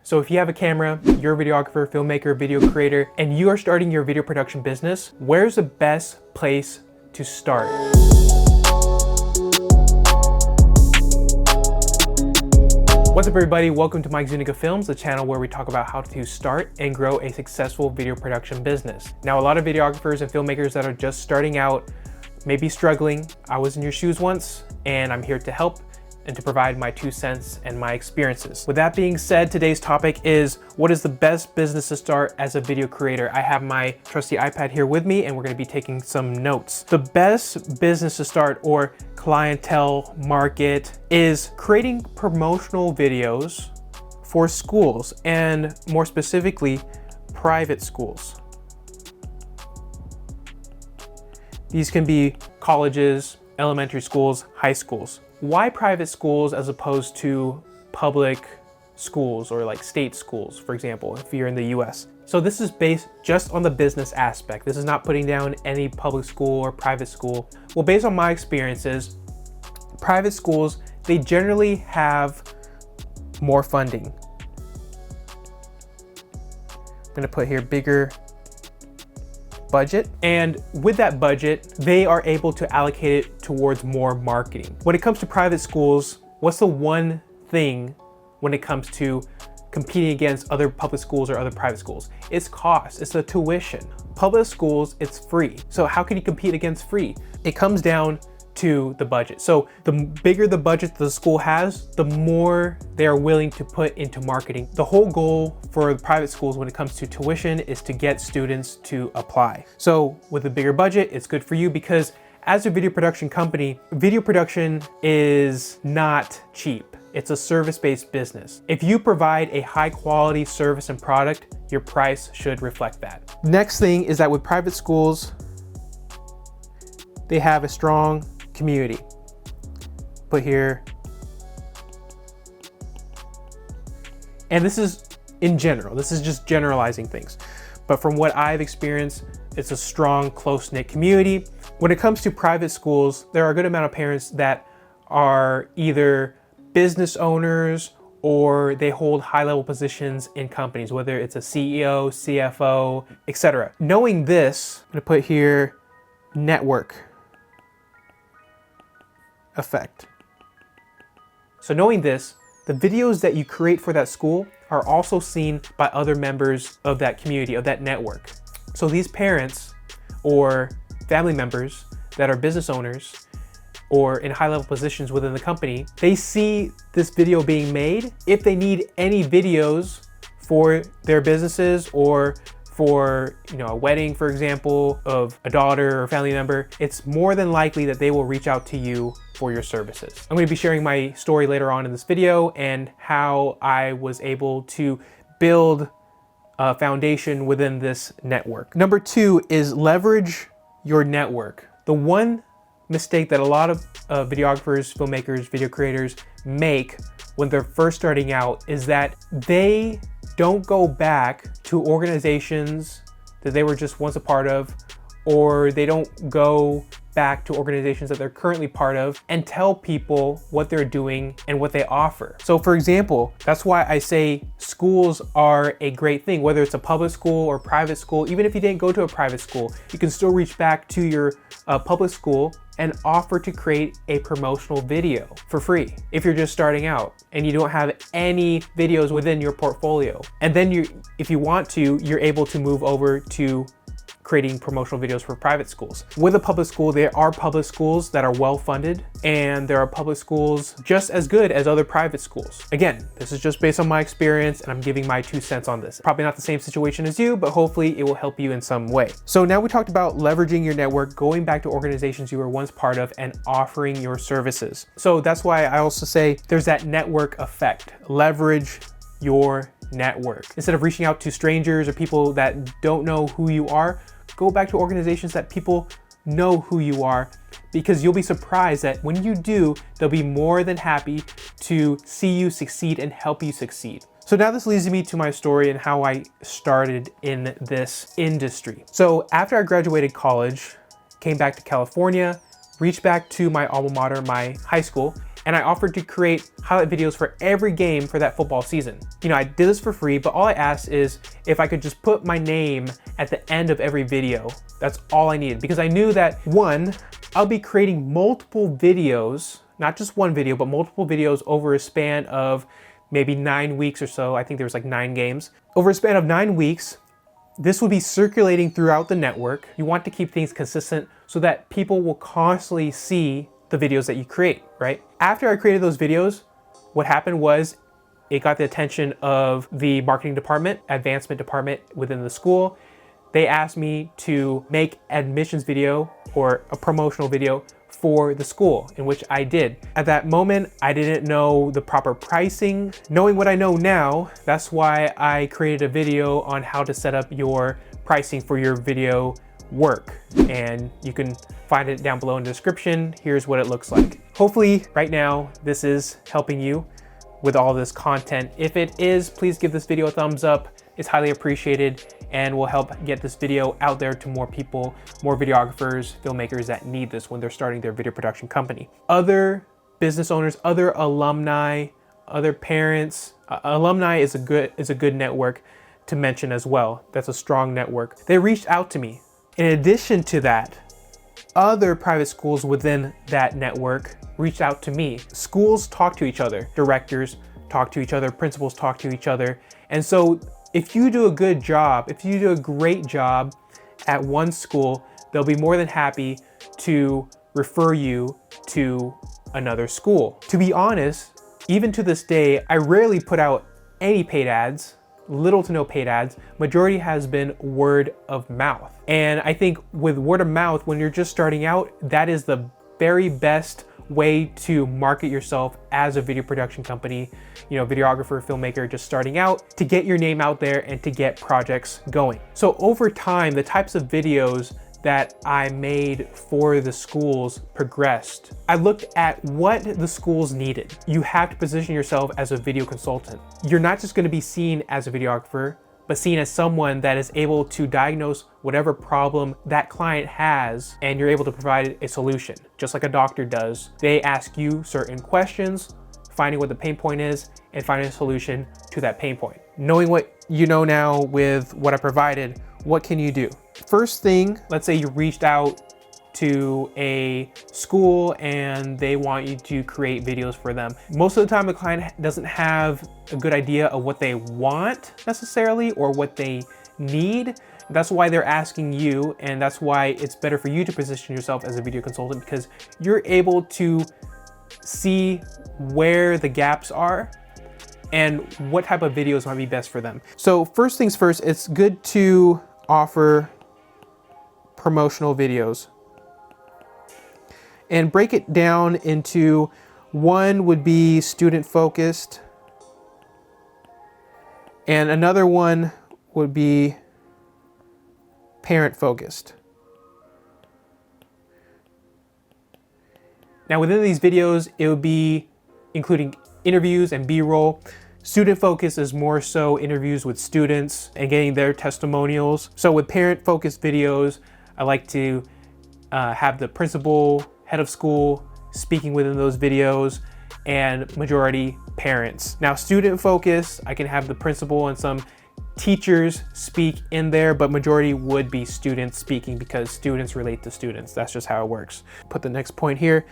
So if you have a camera, you're a videographer, filmmaker, video creator, and you are starting your video production business, where's the best place to start? What's up everybody, welcome to Zuniga Films, the channel where we talk about how to start and grow a successful video production business. Now a lot of videographers and filmmakers that are just starting out may be struggling. I was in your shoes once and I'm here to help and to provide my 2 cents and my experiences. With that being said, today's topic is what is the best business to start as a video creator? I have my trusty iPad here with me and we're gonna be taking some notes. The best business to start or clientele market is creating promotional videos for schools and more specifically, private schools. These can be colleges, elementary schools, high schools. Why private schools as opposed to public schools or like state schools, for example, if you're in the US? So this is based just on the business aspect. This is not putting down any public school or private school. Well, based on my experiences, private schools, they generally have more funding. I'm gonna put here bigger budget, and with that budget they are able to allocate it towards more marketing. When it comes to private schools, what's the one thing when it comes to competing against other public schools or other private schools? It's cost, it's the tuition. Public schools, it's free. So how can you compete against free? It comes down to the budget. So the bigger the budget the school has, the more they are willing to put into marketing. The whole goal for the private schools when it comes to tuition is to get students to apply. So with a bigger budget, it's good for you because as a video production company, video production is not cheap. It's a service-based business. If you provide a high quality service and product, your price should reflect that. Next thing is that with private schools, they have a strong community. Put here. And this is in general, this is just generalizing things. But from what I've experienced, it's a strong, close-knit community. When it comes to private schools, there are a good amount of parents that are either business owners or they hold high-level positions in companies, whether it's a CEO, CFO, etc. Knowing this, I'm gonna put here network effect. So knowing this, the videos that you create for that school are also seen by other members of that community, of that network. So these parents or family members that are business owners or in high-level positions within the company, they see this video being made. If they need any videos for their businesses or for a wedding, for example, of a daughter or family member, it's more than likely that they will reach out to you for your services. I'm going to be sharing my story later on in this video and how I was able to build a foundation within this network. Number 2 is leverage your network. The one mistake that a lot of videographers, filmmakers, video creators make when they're first starting out is that they don't go back to organizations that they were just once a part of, or they don't go back to organizations that they're currently part of and tell people what they're doing and what they offer. So for example, that's why I say schools are a great thing, whether it's a public school or private school. Even if you didn't go to a private school, you can still reach back to your public school and offer to create a promotional video for free if you're just starting out and you don't have any videos within your portfolio. And then if you want to, you're able to move over to creating promotional videos for private schools. With a public school, there are public schools that are well funded and there are public schools just as good as other private schools. Again, this is just based on my experience and I'm giving my 2 cents on this. Probably not the same situation as you, but hopefully it will help you in some way. So now we talked about leveraging your network, going back to organizations you were once part of and offering your services. So that's why I also say there's that network effect. Leverage your network. Instead of reaching out to strangers or people that don't know who you are, go back to organizations that people know who you are, because you'll be surprised that when you do, they'll be more than happy to see you succeed and help you succeed. So now this leads me to my story and how I started in this industry. So after I graduated college, came back to California, reached back to my alma mater, my high school, and I offered to create highlight videos for every game for that football season. You know, I did this for free, but all I asked is if I could just put my name at the end of every video. That's all I needed, because I knew that, one, I'll be creating multiple videos, not just one video, but multiple videos over a span of maybe 9 weeks or so. I think there was like 9 games. Over a span of 9 weeks, this will be circulating throughout the network. You want to keep things consistent so that people will constantly see the videos that you create, right? After I created those videos, what happened was it got the attention of the marketing department, advancement department within the school. They asked me to make admissions video or a promotional video for the school, in which I did. At that moment, I didn't know the proper pricing. Knowing what I know now, that's why I created a video on how to set up your pricing for your video work. And you can find it down below in the description. Here's what it looks like. Hopefully right now, this is helping you with all this content. If it is, please give this video a thumbs up. It's highly appreciated and will help get this video out there to more people, more videographers, filmmakers that need this when they're starting their video production company. Other business owners, other alumni, other parents. Alumni is a good network to mention as well. That's a strong network. They reached out to me. In addition to that, other private schools within that network reached out to me. Schools talk to each other. Directors talk to each other. Principals talk to each other. And so if you do a good job, if you do a great job at one school, they'll be more than happy to refer you to another school. To be honest, even to this day, I rarely put out any paid ads, little to no paid ads. Majority has been word of mouth. And I think with word of mouth, when you're just starting out, that is the very best way to market yourself as a video production company, you know, videographer, filmmaker, just starting out, to get your name out there and to get projects going. So over time, the types of videos that I made for the schools progressed. I looked at what the schools needed. You have to position yourself as a video consultant. You're not just going to be seen as a videographer, but seen as someone that is able to diagnose whatever problem that client has, and you're able to provide a solution, just like a doctor does. They ask you certain questions, finding what the pain point is, and finding a solution to that pain point. Knowing what you know now with what I provided, what can you do? First thing, let's say you reached out to a school and they want you to create videos for them. Most of the time, the client doesn't have a good idea of what they want necessarily or what they need. That's why they're asking you, and that's why it's better for you to position yourself as a video consultant, because you're able to see where the gaps are and what type of videos might be best for them. So first things first, it's good to offer promotional videos and break it down into, one would be student focused and another one would be parent focused. Now within these videos, it would be including interviews and B-roll. Student focus is more so interviews with students and getting their testimonials. So with parent focused videos, I like to have the principal, head of school speaking within those videos, and majority parents. Now student focus, I can have the principal and some teachers speak in there, but majority would be students speaking because students relate to students. That's just how it works. Put the next point here.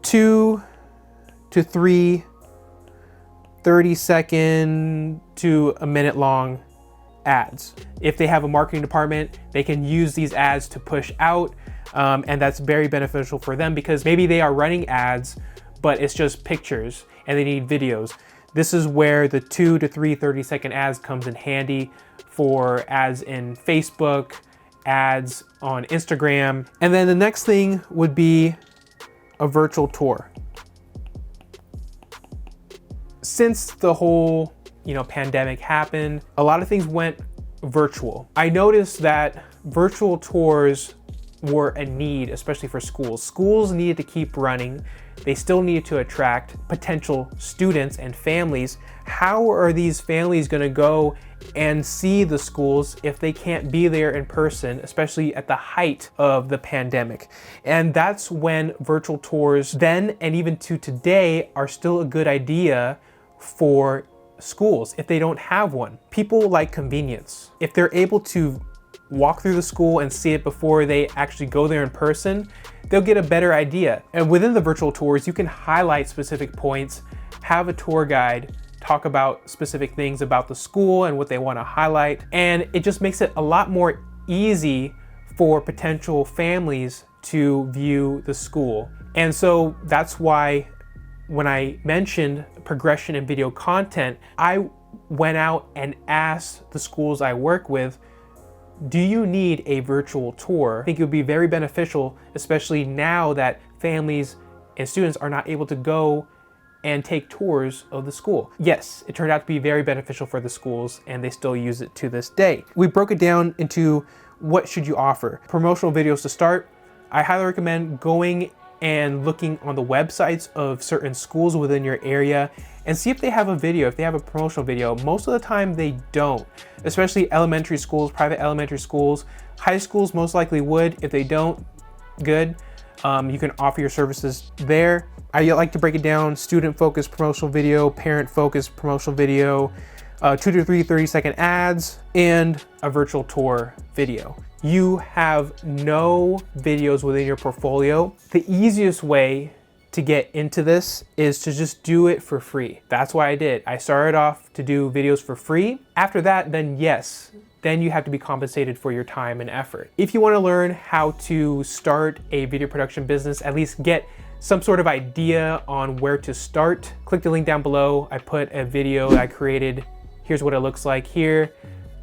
2 to 3 30-second to a minute long ads. If they have a marketing department, they can use these ads to push out, and that's very beneficial for them because maybe they are running ads, but it's just pictures and they need videos. This is where the 2 to 3 30-second ads comes in handy for ads in Facebook, ads on Instagram. And then the next thing would be a virtual tour. Since the whole, pandemic happened, a lot of things went virtual. I noticed that virtual tours were a need, especially for schools. Schools needed to keep running. they still need to attract potential students and families. How are these families going to go and see the schools if they can't be there in person, especially at the height of the pandemic? And that's when virtual tours then and even to today are still a good idea for schools if they don't have one. People like convenience. If they're able to walk through the school and see it before they actually go there in person, they'll get a better idea. And within the virtual tours, you can highlight specific points, have a tour guide talk about specific things about the school and what they want to highlight. And it just makes it a lot more easy for potential families to view the school. And so that's why when I mentioned progression in video content, I went out and asked the schools I work with, do you need a virtual tour? I think it would be very beneficial, especially now that families and students are not able to go and take tours of the school. Yes, it turned out to be very beneficial for the schools and they still use it to this day. We broke it down into what should you offer. Promotional videos to start. I highly recommend going and looking on the websites of certain schools within your area and see if they have a video, if they have a promotional video. Most of the time they don't, especially elementary schools, private elementary schools. High schools most likely would. If they don't, good. You can offer your services there. I like to break it down: student-focused promotional video, parent-focused promotional video, 2 to 3 30-second ads, and a virtual tour video. You have no videos within your portfolio. The easiest way to get into this is to just do it for free. That's why I did. I started off to do videos for free. After that, then yes, then you have to be compensated for your time and effort. If you want to learn how to start a video production business, at least get some sort of idea on where to start, click the link down below. I put a video that I created. Here's what it looks like here.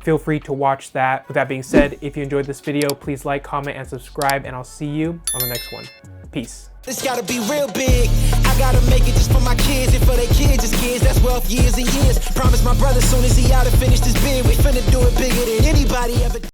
Feel free to watch that. With that being said, if you enjoyed this video, please like, comment, and subscribe, and I'll see you on the next one. Peace. It's gotta be real big. I gotta make it just for my kids and for their kids' kids. That's wealth years and years. Promise my brother soon as he out to finish this bid, we finna do it bigger than anybody ever.